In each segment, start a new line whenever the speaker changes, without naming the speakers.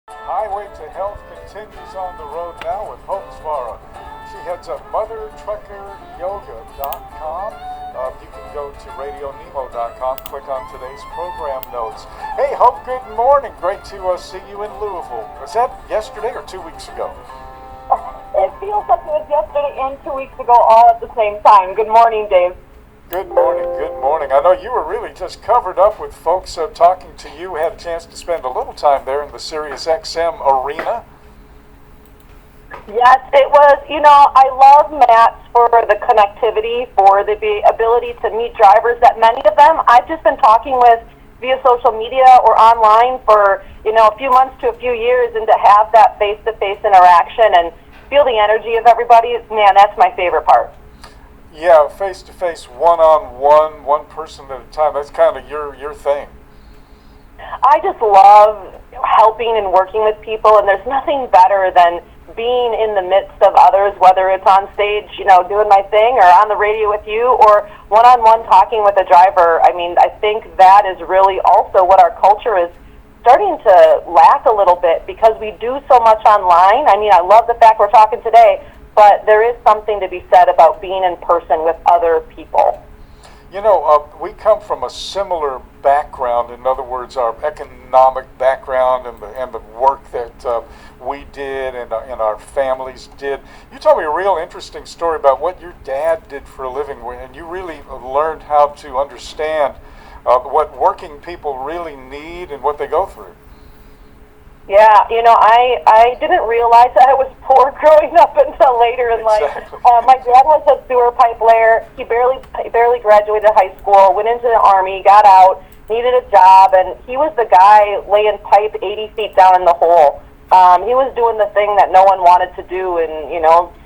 Highway to Health continues on the road now with Hope Zvara. She heads up mothertruckeryoga.com. You can go to radionemo.com, click on today's program notes. Hey, Hope, good morning. Great to see you in Louisville. Was that yesterday or 2 weeks ago?
It feels like it was yesterday and 2 weeks ago all at the same time. Good morning, Dave.
Good morning, good morning. I know you were really just covered up with folks talking to you. Had a chance to spend a little time there in the Sirius XM arena.
Yes, it was. I love Matt for the connectivity, for the ability to meet drivers that many of them I've just been talking with via social media or online for, a few months to a few years, and to have that face-to-face interaction and feel the energy of everybody, man, that's my favorite part.
Yeah, face-to-face, one-on-one, one person at a time. That's kind of your thing.
I just love helping and working with people, and there's nothing better than being in the midst of others, whether it's on stage, doing my thing, or on the radio with you, or one-on-one talking with a driver. I mean, I think that is really also what our culture is starting to lack a little bit, because we do so much online. I mean, I love the fact we're talking today, but there is something to be said about being in person with other people.
We come from a similar background. In other words, our economic background and the work that we did and our families did. You told me a real interesting story about what your dad did for a living, and you really learned how to understand what working people really need and what they go through.
Yeah, I didn't realize that I was poor growing up until later in life. My dad was a sewer pipe layer. He barely graduated high school, went into the Army, got out, needed a job, and he was the guy laying pipe 80 feet down in the hole. He was doing the thing that no one wanted to do, and,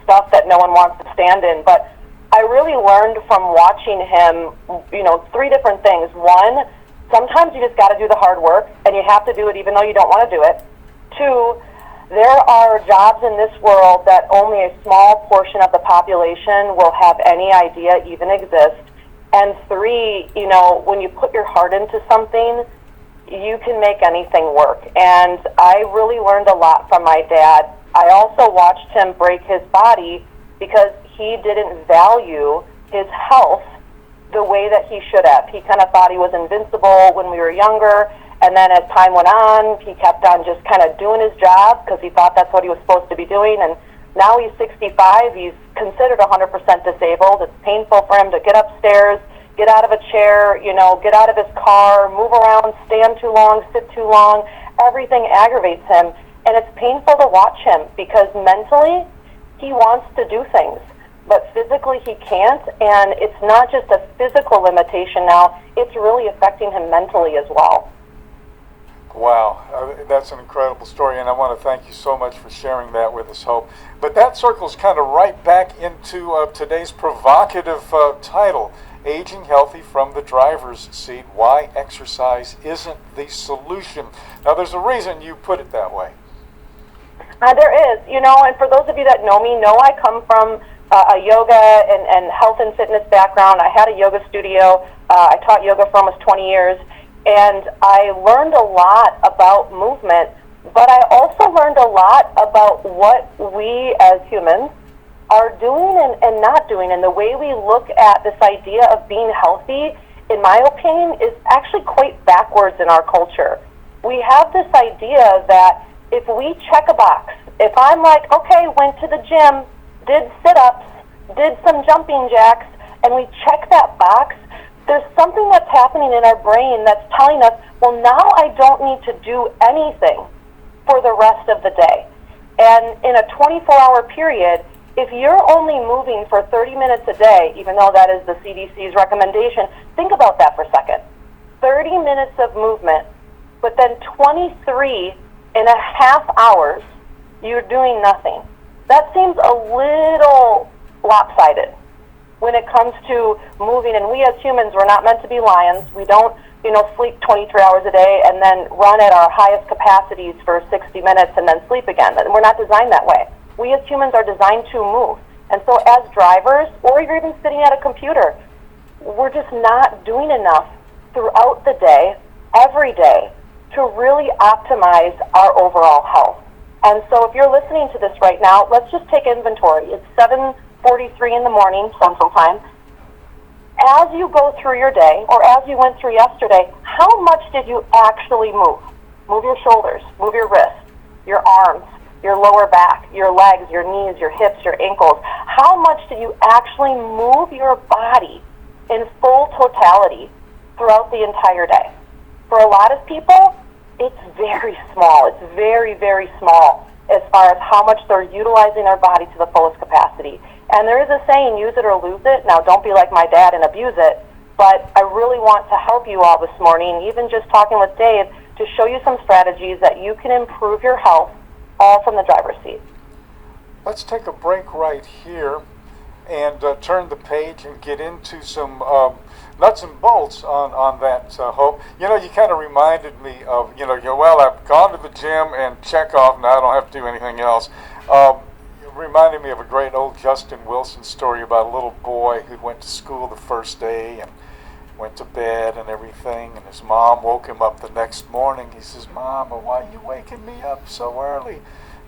stuff that no one wants to stand in. But I really learned from watching him, three different things. One, sometimes you just got to do the hard work, and you have to do it even though you don't want to do it. Two, there are jobs in this world that only a small portion of the population will have any idea even exist. And three, when you put your heart into something, you can make anything work. And I really learned a lot from my dad. I also watched him break his body because he didn't value his health the way that he should have. He kind of thought he was invincible when we were younger. And then as time went on, he kept on just kind of doing his job because he thought that's what he was supposed to be doing. And now he's 65. He's considered 100% disabled. It's painful for him to get upstairs, get out of a chair, get out of his car, move around, stand too long, sit too long. Everything aggravates him. And it's painful to watch him because mentally he wants to do things, but physically he can't. And it's not just a physical limitation now. It's really affecting him mentally as well.
Wow, that's an incredible story, and I want to thank you so much for sharing that with us, Hope. But that circles kind of right back into today's provocative title, Aging Healthy from the Driver's Seat, Why Exercise Isn't the Solution. Now, there's a reason you put it that way.
There is, and for those of you that know me, know I come from a yoga and health and fitness background. I had a yoga studio. I taught yoga for almost 20 years. And I learned a lot about movement, but I also learned a lot about what we as humans are doing and not doing. And the way we look at this idea of being healthy, in my opinion, is actually quite backwards in our culture. We have this idea that if we check a box, if I'm like, okay, went to the gym, did sit-ups, did some jumping jacks, and we check that box, there's something that's happening in our brain that's telling us, well, now I don't need to do anything for the rest of the day. And in a 24-hour period, if you're only moving for 30 minutes a day, even though that is the CDC's recommendation, think about that for a second. 30 minutes of movement, but then 23 and a half hours, you're doing nothing. That seems a little lopsided when it comes to moving. And we as humans, we're not meant to be lions. We don't, sleep 23 hours a day and then run at our highest capacities for 60 minutes and then sleep again. We're not designed that way. We as humans are designed to move. And so as drivers, or you're even sitting at a computer, we're just not doing enough throughout the day, every day, to really optimize our overall health. And so if you're listening to this right now, let's just take inventory. It's 7:43 in the morning, Central Time. As you go through your day, or as you went through yesterday, how much did you actually move? Move your shoulders, move your wrists, your arms, your lower back, your legs, your knees, your hips, your ankles. How much did you actually move your body in full totality throughout the entire day? For a lot of people, it's very small. It's very, very small as far as how much they're utilizing their body to the fullest capacity. And there is a saying, use it or lose it. Now, don't be like my dad and abuse it, but I really want to help you all this morning, even just talking with Dave, to show you some strategies that you can improve your health all from the driver's seat.
Let's take a break right here and turn the page and get into some nuts and bolts on that, Hope. You know, you kind of reminded me of, well, I've gone to the gym and check off, now I don't have to do anything else. It reminded me of a great old Justin Wilson story about a little boy who went to school the first day and went to bed and everything, and his mom woke him up the next morning. He says, "Mama, why are you waking me up so early?"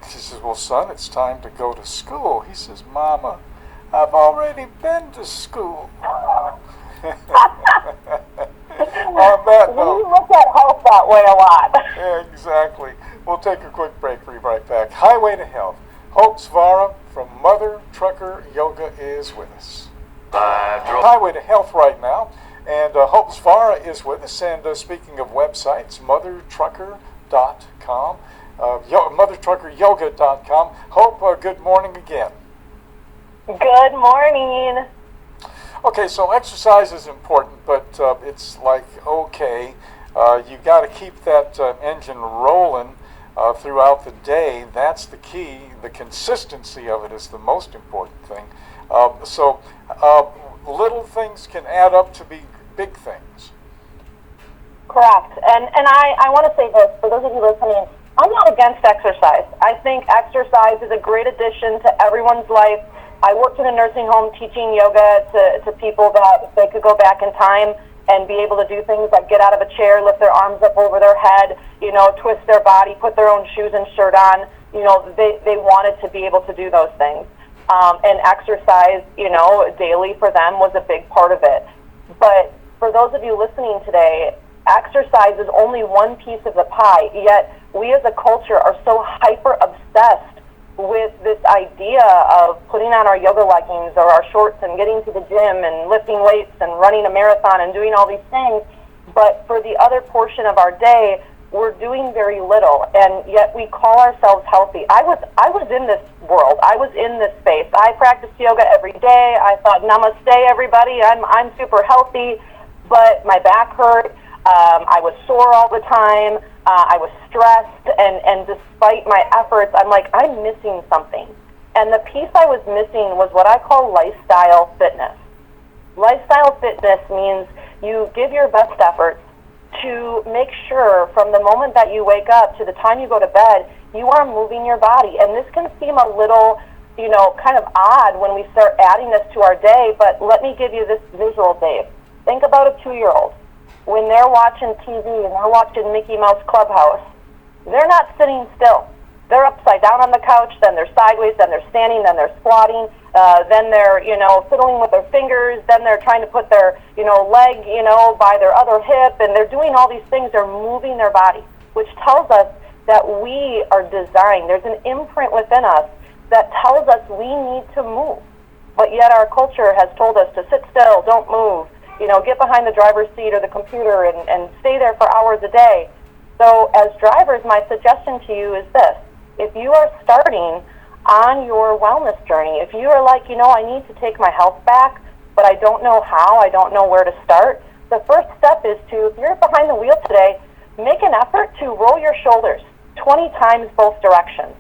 She says, "Well, son, it's time to go to school." He says, "Mama, I've already been to school." On that note,
we look at health that way a lot.
Yeah, exactly. We'll take a quick break. Be right back. Highway to Health. Hope Zvara from Mother Trucker Yoga is with us. Highway to Health right now. And Hope Zvara is with us. And speaking of websites, mothertrucker.com, mothertruckeryoga.com. Hope, good morning again.
Good morning.
Okay, so exercise is important, but it's like, okay, you got to keep that engine rolling throughout the day. That's the key. The consistency of it is the most important thing. So little things can add up to be big things.
Correct. And I want to say this, for those of you listening, I'm not against exercise. I think exercise is a great addition to everyone's life. I worked in a nursing home teaching yoga to people that they could go back in time and be able to do things like get out of a chair, lift their arms up over their head, twist their body, put their own shoes and shirt on. They wanted to be able to do those things. And exercise, daily for them was a big part of it. But for those of you listening today, exercise is only one piece of the pie, yet we as a culture are so hyper-obsessed with this idea of putting on our yoga leggings or our shorts and getting to the gym and lifting weights and running a marathon and doing all these things. But for the other portion of our day, we're doing very little, and yet we call ourselves healthy. I was in this world. I was in this space. I practiced yoga every day. I thought, namaste, everybody. I'm super healthy, but my back hurt. I was sore all the time. I was stressed, and despite my efforts, I'm like, I'm missing something. And the piece I was missing was what I call lifestyle fitness. Lifestyle fitness means you give your best efforts to make sure from the moment that you wake up to the time you go to bed, you are moving your body. And this can seem a little, kind of odd when we start adding this to our day, but let me give you this visual, Dave. Think about a 2-year-old. When they're watching TV and they're watching Mickey Mouse Clubhouse, they're not sitting still. They're upside down on the couch, then they're sideways, then they're standing, then they're squatting, then they're, fiddling with their fingers, then they're trying to put their, leg, by their other hip, and they're doing all these things. They're moving their body, which tells us that we are designed. There's an imprint within us that tells us we need to move. But yet our culture has told us to sit still, don't move, get behind the driver's seat or the computer and stay there for hours a day. So as drivers, my suggestion to you is this. If you are starting on your wellness journey, if you are like, I need to take my health back, but I don't know how, I don't know where to start, the first step is to, if you're behind the wheel today, make an effort to roll your shoulders 20 times both directions.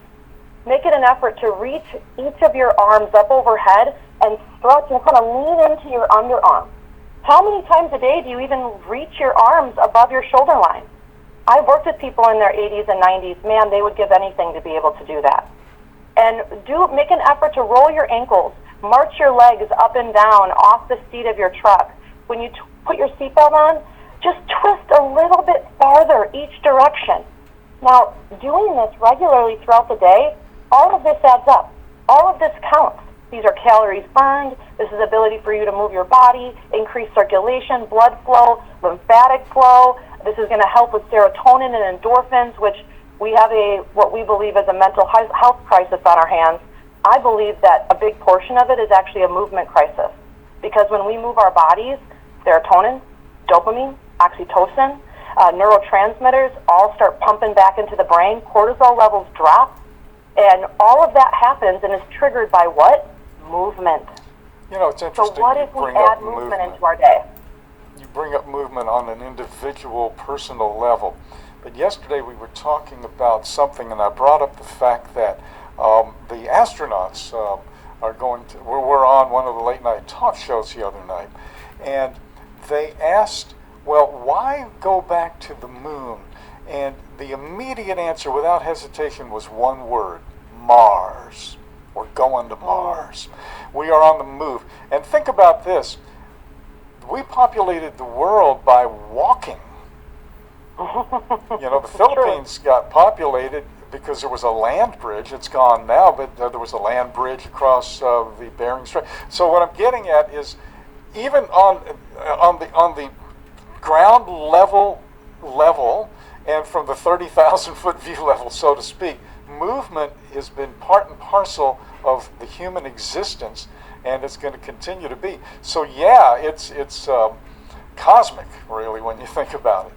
Make it an effort to reach each of your arms up overhead and stretch and kind of lean into your underarm. How many times a day do you even reach your arms above your shoulder line? I've worked with people in their 80s and 90s. Man, they would give anything to be able to do that. And make an effort to roll your ankles, march your legs up and down off the seat of your truck. When you put your seatbelt on, just twist a little bit farther each direction. Now, doing this regularly throughout the day, all of this adds up. All of this counts. These are calories burned. This is ability for you to move your body, increase circulation, blood flow, lymphatic flow. This is going to help with serotonin and endorphins, which we have what we believe is a mental health crisis on our hands. I believe that a big portion of it is actually a movement crisis. Because when we move our bodies, serotonin, dopamine, oxytocin, neurotransmitters all start pumping back into the brain. Cortisol levels drop. And all of that happens and is triggered by what? Movement.
You know, it's interesting.
So what if we add movement into our day?
You bring up movement on an individual, personal level. But yesterday we were talking about something, and I brought up the fact that the astronauts are going to, we're on one of the late night talk shows the other night, and they asked, well, why go back to the moon? And the immediate answer, without hesitation, was one word: Mars. We're going to Mars. We are on the move. And think about this. We populated the world by walking. You know, the Philippines got populated because there was a land bridge. It's gone now, but there was a land bridge across the Bering Strait. So what I'm getting at is, even on the ground level, and from the 30,000 foot view level, so to speak, movement has been part and parcel of the human existence, and it's going to continue to be. So yeah, it's cosmic, really, when you think about it.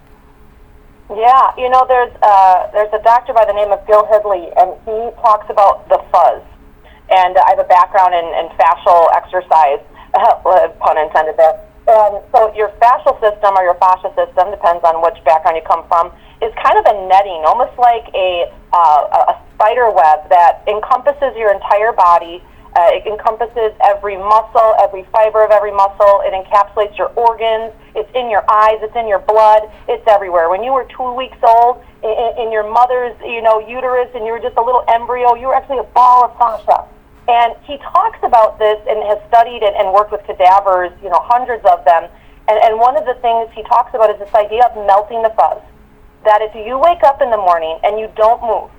Yeah, you know, there's a doctor by the name of Bill Hidley, and he talks about the fuzz. And I have a background in fascial exercise, pun intended there. And so your fascial system, or your fascia system, depends on which background you come from, is kind of a netting, almost like a spider web that encompasses your entire body. It encompasses every muscle, every fiber of every muscle. It encapsulates your organs. It's in your eyes. It's in your blood. It's everywhere. When you were 2 weeks old, in your mother's, uterus, and you were just a little embryo, you were actually a ball of fascia. And he talks about this and has studied it and worked with cadavers, hundreds of them. And one of the things he talks about is this idea of melting the fuzz. That if you wake up in the morning and you don't move,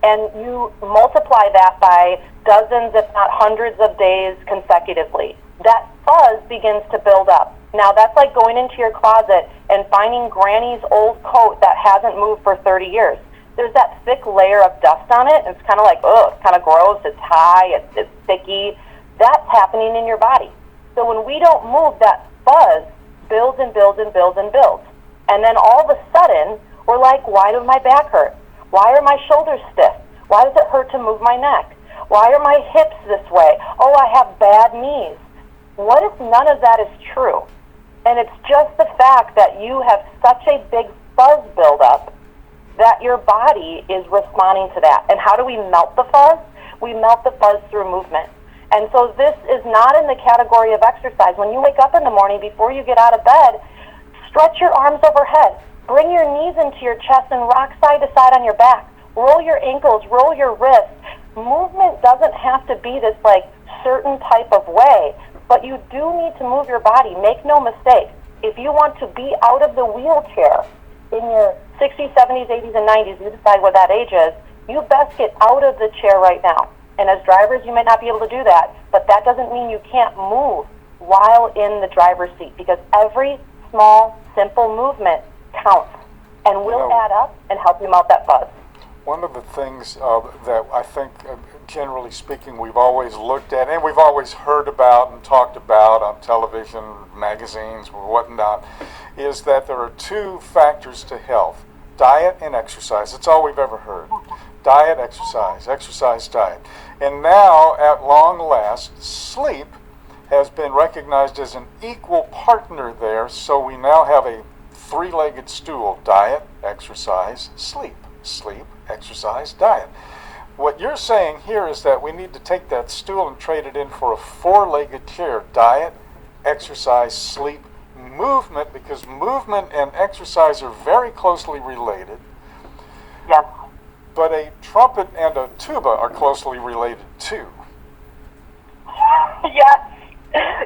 and you multiply that by dozens, if not hundreds of days consecutively, that fuzz begins to build up. Now, that's like going into your closet and finding Granny's old coat that hasn't moved for 30 years. There's that thick layer of dust on it, and it's kind of like, it's kind of gross, it's high, it's sticky. That's happening in your body. So when we don't move, that fuzz builds and builds and builds and builds. And then all of a sudden, we're like, why does my back hurt? Why are my shoulders stiff? Why does it hurt to move my neck? Why are my hips this way? Oh, I have bad knees. What if none of that is true? And it's just the fact that you have such a big fuzz buildup that your body is responding to that. And how do we melt the fuzz? We melt the fuzz through movement. And so this is not in the category of exercise. When you wake up in the morning, before you get out of bed, stretch your arms overhead. Bring your knees into your chest and rock side to side on your back. Roll your ankles, roll your wrists. Movement doesn't have to be this certain type of way, but you do need to move your body. Make no mistake. If you want to be out of the wheelchair in your 60s, 70s, 80s, and 90s, you decide what that age is, you best get out of the chair right now. And as drivers, you may not be able to do that, but that doesn't mean you can't move while in the driver's seat, because every small, simple movement counts and will add up and help you melt that fuzz.
One of the things that I think, generally speaking, we've always looked at and we've always heard about and talked about on television, magazines, whatnot, is that there are two factors to health: diet and exercise. That's all we've ever heard. Diet, exercise, exercise, diet. And now, at long last, sleep has been recognized as an equal partner there, so we now have a three-legged stool: diet, exercise, sleep. Sleep, exercise, diet. What you're saying here is that we need to take that stool and trade it in for a four-legged chair: diet, exercise, sleep, movement, because movement and exercise are very closely related.
Yes.
But a trumpet and a tuba are closely related too.
Yes.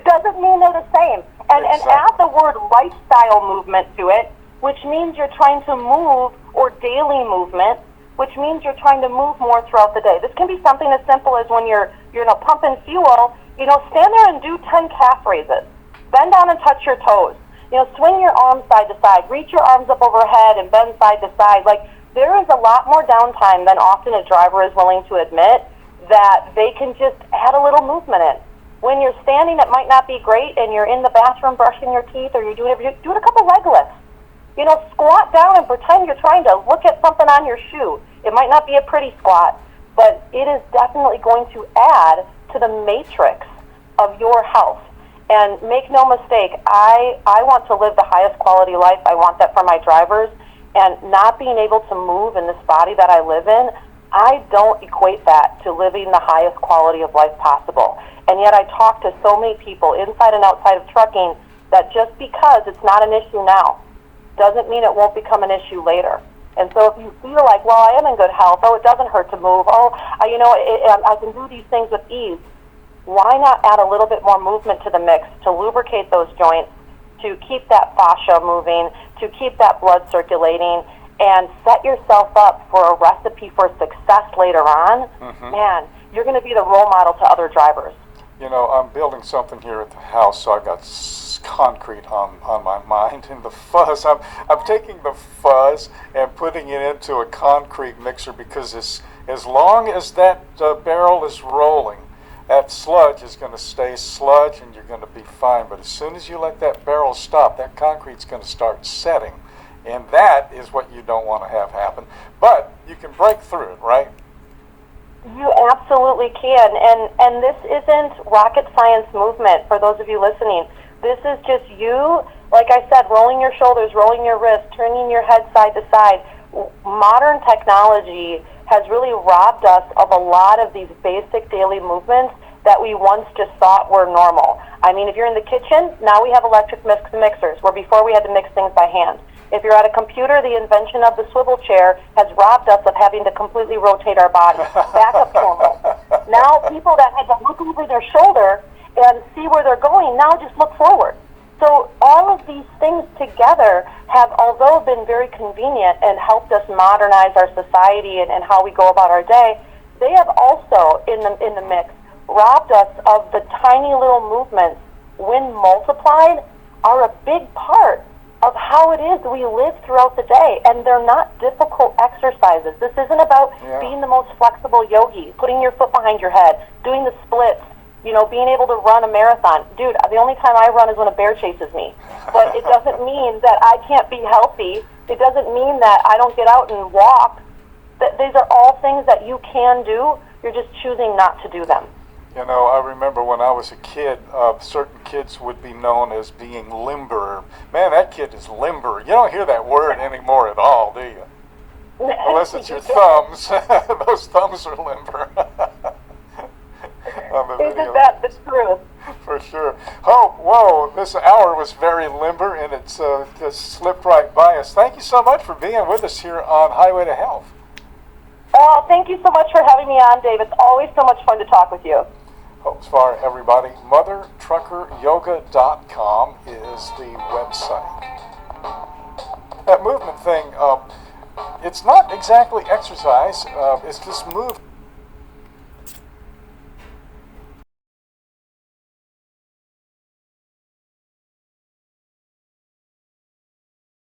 Doesn't mean they're the same. And add the word lifestyle movement to it, which means you're trying to move, or daily movement, which means you're trying to move more throughout the day. This can be something as simple as when you're pumping fuel, stand there and do 10 calf raises. Bend down and touch your toes. Swing your arms side to side. Reach your arms up overhead and bend side to side. Like, there is a lot more downtime than often a driver is willing to admit that they can just add a little movement in. When you're standing, it might not be great, and you're in the bathroom brushing your teeth, or you're doing a couple leg lifts. Squat down and pretend you're trying to look at something on your shoe. It might not be a pretty squat, but it is definitely going to add to the matrix of your health. And make no mistake, I want to live the highest quality life. I want that for my drivers. And not being able to move in this body that I live in, I don't equate that to living the highest quality of life possible. And yet I talk to so many people inside and outside of trucking that just because it's not an issue now doesn't mean it won't become an issue later. And so if you feel like, well, I am in good health, it doesn't hurt to move, I can do these things with ease, why not add a little bit more movement to the mix to lubricate those joints, to keep that fascia moving, to keep that blood circulating, and set yourself up for a recipe for success later on? Man, you're going to be the role model to other drivers.
I'm building something here at the house, so I've got concrete on my mind. And the fuzz, I'm taking the fuzz and putting it into a concrete mixer, because as long as that barrel is rolling, that sludge is going to stay sludge and you're going to be fine. But as soon as you let that barrel stop, that concrete's going to start setting. And that is what you don't want to have happen. But you can break through it, right?
You absolutely can. And this isn't rocket science movement for those of you listening. This is just you, like I said, rolling your shoulders, rolling your wrists, turning your head side to side. Modern technology has really robbed us of a lot of these basic daily movements that we once just thought were normal. I mean, if you're in the kitchen, now we have electric mixers, where before we had to mix things by hand. If you're at a computer, the invention of the swivel chair has robbed us of having to completely rotate our body. Back up normal. Now people that had to look over their shoulder and see where they're going, now just look forward. So all of these things together have, although been very convenient and helped us modernize our society and how we go about our day, they have also, in the mix, robbed us of the tiny little movements, when multiplied, are a big part of how it is we live throughout the day. And they're not difficult exercises. This isn't about being the most flexible yogi, putting your foot behind your head, doing the splits, being able to run a marathon. Dude, the only time I run is when a bear chases me. But it doesn't mean that I can't be healthy. It doesn't mean that I don't get out and walk. These are all things that you can do. You're just choosing not to do them.
I remember when I was a kid, certain kids would be known as being limber. Man, that kid is limber. You don't hear that word anymore at all, do you? Unless it's your thumbs. Those thumbs are limber.
Isn't that the truth?
For sure. Oh, whoa, this hour was very limber, and it's just slipped right by us. Thank you so much for being with us here on Highway to Health.
Oh, thank you so much for having me on, Dave. It's always so much fun to talk with you.
Zvara, everybody, mothertruckeryoga.com is the website. That movement thing, it's not exactly exercise. It's just move